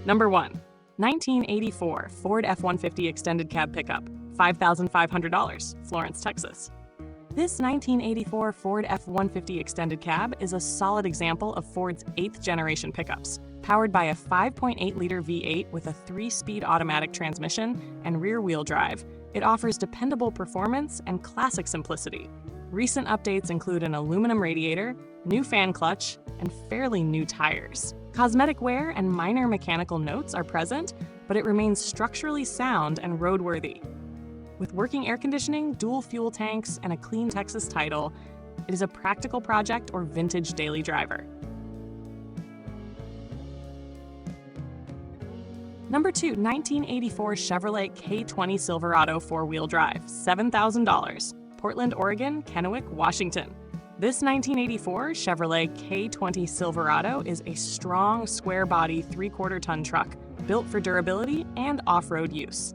Number 1. 1984 Ford F150 Extended Cab Pickup, $5,500, Florence, Texas. This 1984 Ford F150 Extended Cab is a solid example of Ford's 8th generation pickups. Powered by a 5.8-liter V8 with a 3-speed automatic transmission and rear-wheel drive, it offers dependable performance and classic simplicity. Recent updates include an aluminum radiator, new fan clutch, and fairly new tires. Cosmetic wear and minor mechanical notes are present, but it remains structurally sound and roadworthy. With working air conditioning, dual fuel tanks, and a clean Texas title, it is a practical project or vintage daily driver. Number 2, 1984 Chevrolet K20 Silverado 4-wheel drive, $7,000, Portland, Oregon, Kennewick, Washington. This 1984 Chevrolet K20 Silverado is a strong, square-body 3/4-ton truck built for durability and off-road use.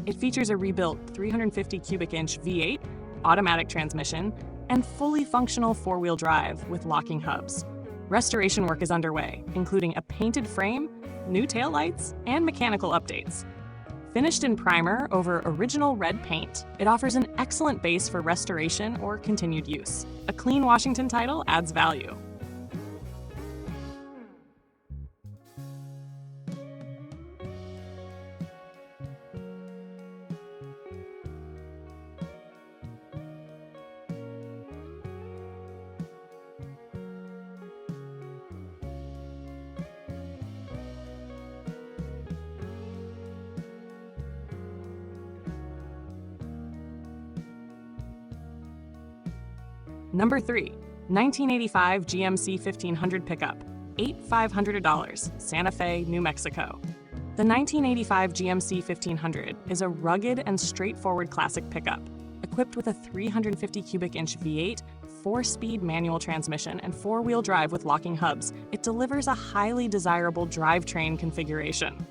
It features a rebuilt 350 cubic inch V8, automatic transmission, and fully functional 4-wheel drive with locking hubs. Restoration work is underway, including a painted frame, new taillights, and mechanical updates. Finished in primer over original red paint, it offers an excellent base for restoration or continued use. A clean Washington title adds value. Number 3, 1985 GMC 1500 pickup, $8,500, Santa Fe, New Mexico. The 1985 GMC 1500 is a rugged and straightforward classic pickup. Equipped with a 350 cubic inch V8, 4-speed manual transmission, and 4-wheel drive with locking hubs, it delivers a highly desirable drivetrain configuration.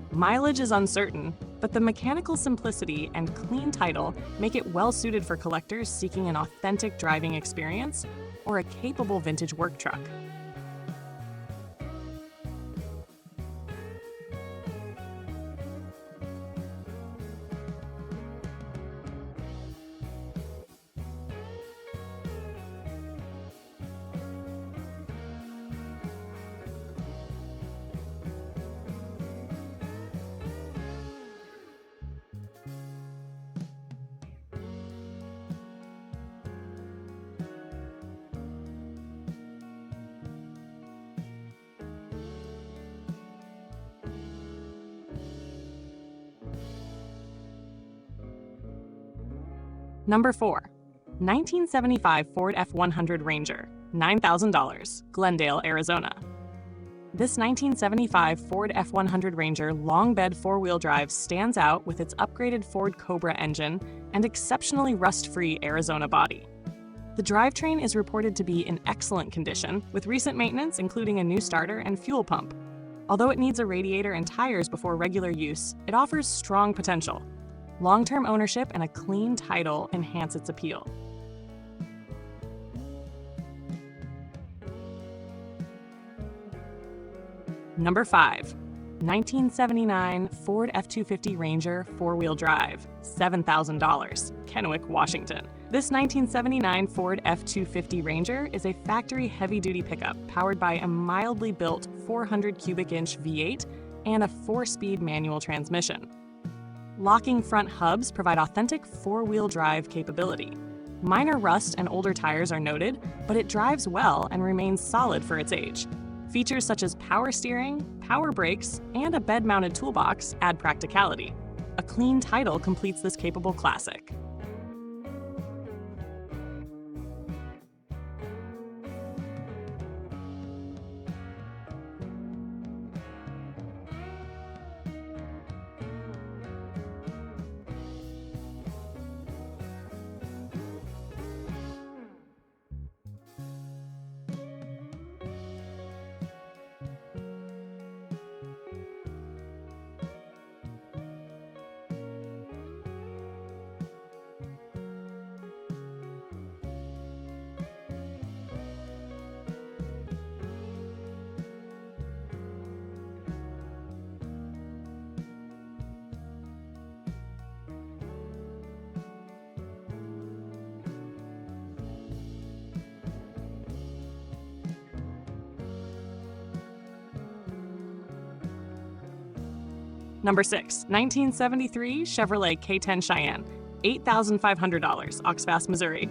Mileage is uncertain, but the mechanical simplicity and clean title make it well-suited for collectors seeking an authentic driving experience or a capable vintage work truck. Number 4, 1975 Ford F150 Ranger, $9,000, Glendale, Arizona. This 1975 Ford F150 Ranger long bed 4-wheel drive stands out with its upgraded Ford Cobra engine and exceptionally rust-free Arizona body. The drivetrain is reported to be in excellent condition, with recent maintenance including a new starter and fuel pump. Although it needs a radiator and tires before regular use, it offers strong potential. Long-term ownership and a clean title enhance its appeal. Number 5, 1979 Ford F250 Ranger 4-wheel drive, $7,000, Kennewick, Washington. This 1979 Ford F250 Ranger is a factory heavy-duty pickup powered by a mildly built 400 cubic inch V8 and a 4-speed manual transmission. Locking front hubs provide authentic 4-wheel drive capability. Minor rust and older tires are noted, but it drives well and remains solid for its age. Features such as power steering, power brakes, and a bed-mounted toolbox add practicality. A clean title completes this capable classic. Number 6, 1973 Chevrolet K10 Cheyenne, $8,500, Auxvasse, Missouri.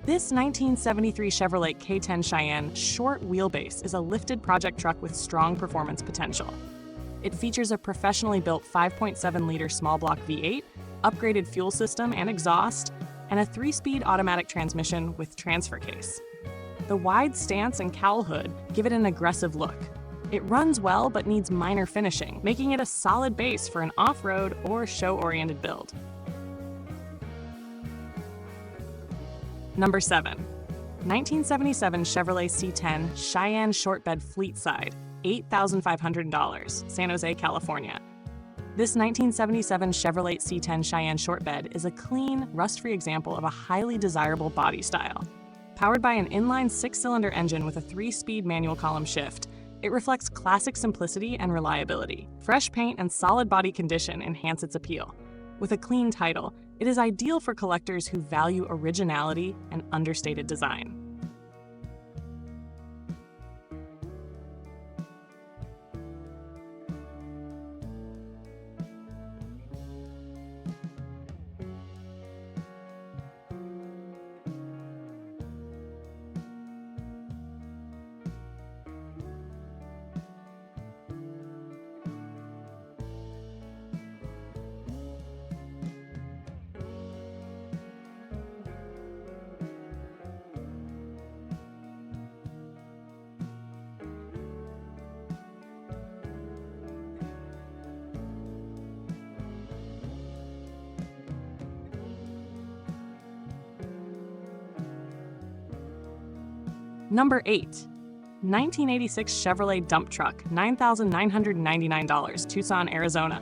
This 1973 Chevrolet K10 Cheyenne short wheelbase is a lifted project truck with strong performance potential. It features a professionally built 5.7-liter small block V8, upgraded fuel system and exhaust, and a 3-speed automatic transmission with transfer case. The wide stance and cowl hood give it an aggressive look. It runs well but needs minor finishing, making it a solid base for an off-road or show-oriented build. Number 7, 1977 Chevrolet C10 Cheyenne Shortbed Fleetside, $8,500, San Jose, California. This 1977 Chevrolet C10 Cheyenne Shortbed is a clean, rust-free example of a highly desirable body style. Powered by an inline 6-cylinder engine with a 3-speed manual column shift, it reflects classic simplicity and reliability. Fresh paint and solid body condition enhance its appeal. With a clean title, it is ideal for collectors who value originality and understated design. Number 8, 1986 Chevrolet Dump Truck, $9,999, Tucson, Arizona.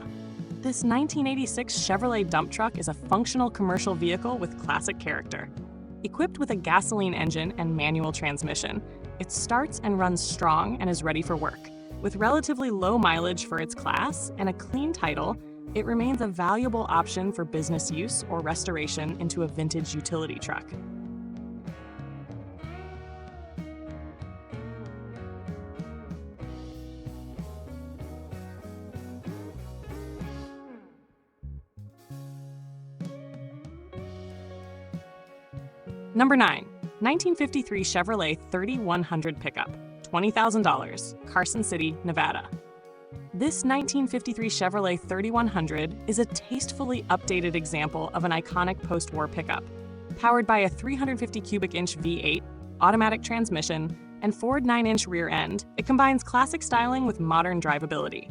This 1986 Chevrolet Dump Truck is a functional commercial vehicle with classic character. Equipped with a gasoline engine and manual transmission, it starts and runs strong and is ready for work. With relatively low mileage for its class and a clean title, it remains a valuable option for business use or restoration into a vintage utility truck. Number 9, 1953 Chevrolet 3100 pickup, $20,000, Carson City, Nevada. This 1953 Chevrolet 3100 is a tastefully updated example of an iconic post-war pickup. Powered by a 350 cubic inch V8, automatic transmission, and Ford 9-inch rear end, it combines classic styling with modern drivability.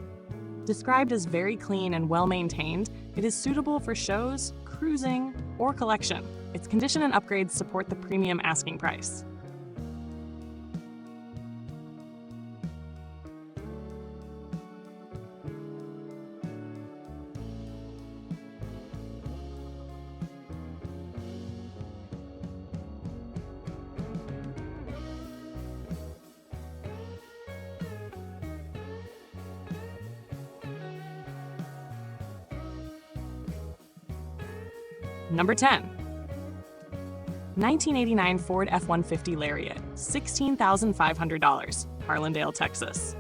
Described as very clean and well-maintained, it is suitable for shows, cruising, or collection. Its condition and upgrades support the premium asking price. Number 10, 1989 Ford F150 Lariat, $16,500, Harlandale, Texas.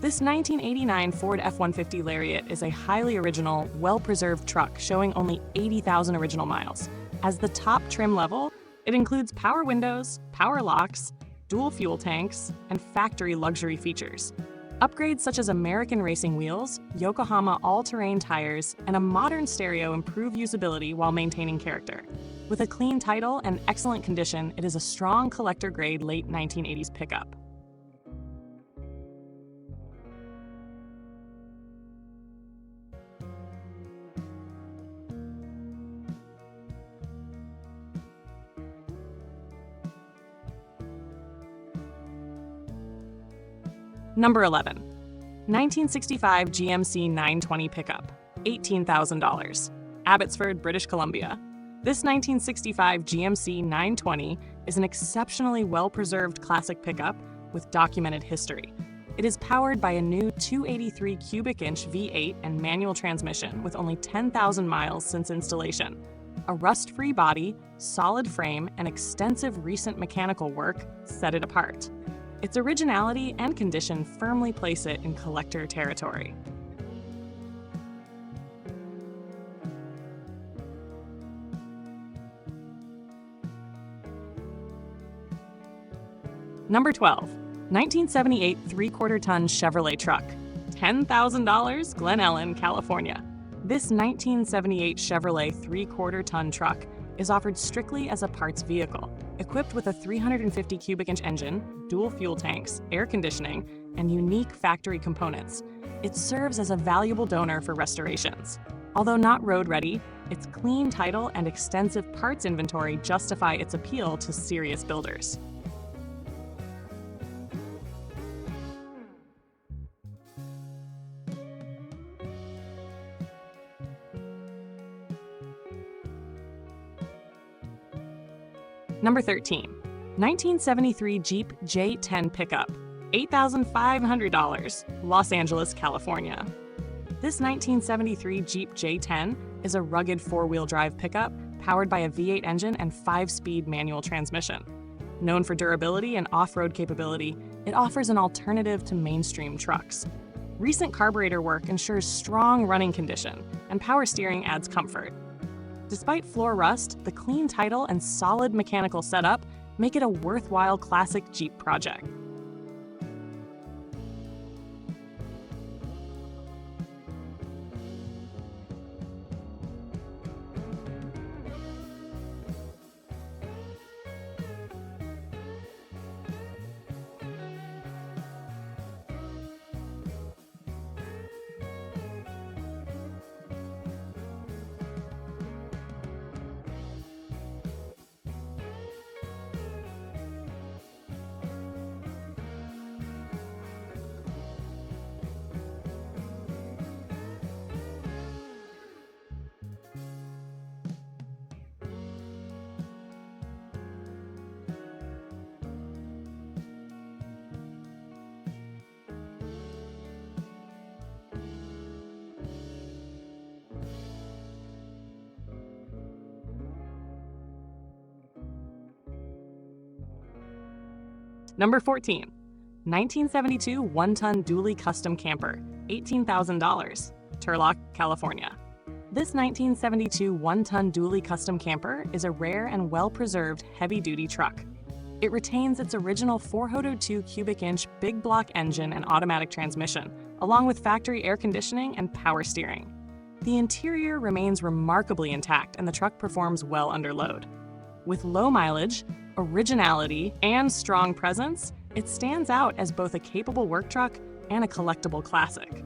This 1989 Ford F150 Lariat is a highly original, well-preserved truck showing only 80,000 original miles. As the top trim level, it includes power windows, power locks, dual fuel tanks, and factory luxury features. Upgrades such as American racing wheels, Yokohama all-terrain tires, and a modern stereo improve usability while maintaining character. With a clean title and excellent condition, it is a strong collector-grade late 1980s pickup. Number 11, 1965 GMC 920 pickup, $18,000, Abbotsford, British Columbia. This 1965 GMC 920 is an exceptionally well-preserved classic pickup with documented history. It is powered by a new 283 cubic inch V8 and manual transmission with only 10,000 miles since installation. A rust-free body, solid frame, and extensive recent mechanical work set it apart. Its originality and condition firmly place it in collector territory. Number 12, 1978 3/4-ton Chevrolet truck, $10,000, Glen Ellen, California. This 1978 Chevrolet 3/4-ton truck is offered strictly as a parts vehicle, equipped with a 350 cubic inch engine, dual fuel tanks, air conditioning, and unique factory components. It serves as a valuable donor for restorations. Although not road ready, its clean title and extensive parts inventory justify its appeal to serious builders. Number 13, 1973 Jeep J10 pickup, $8,500, Los Angeles, California. This 1973 Jeep J10 is a rugged four-wheel drive pickup powered by a V8 engine and 5-speed manual transmission. Known for durability and off-road capability, it offers an alternative to mainstream trucks. Recent carburetor work ensures strong running condition, and power steering adds comfort. Despite floor rust, the clean title and solid mechanical setup make it a worthwhile classic Jeep project. Number 14, 1972 one-ton dually custom camper, $18,000, Turlock, California. This 1972 one-ton dually custom camper is a rare and well-preserved heavy-duty truck. It retains its original 402 cubic inch big block engine and automatic transmission, along with factory air conditioning and power steering. The interior remains remarkably intact and the truck performs well under load. With low mileage, originality, and strong presence, it stands out as both a capable work truck and a collectible classic.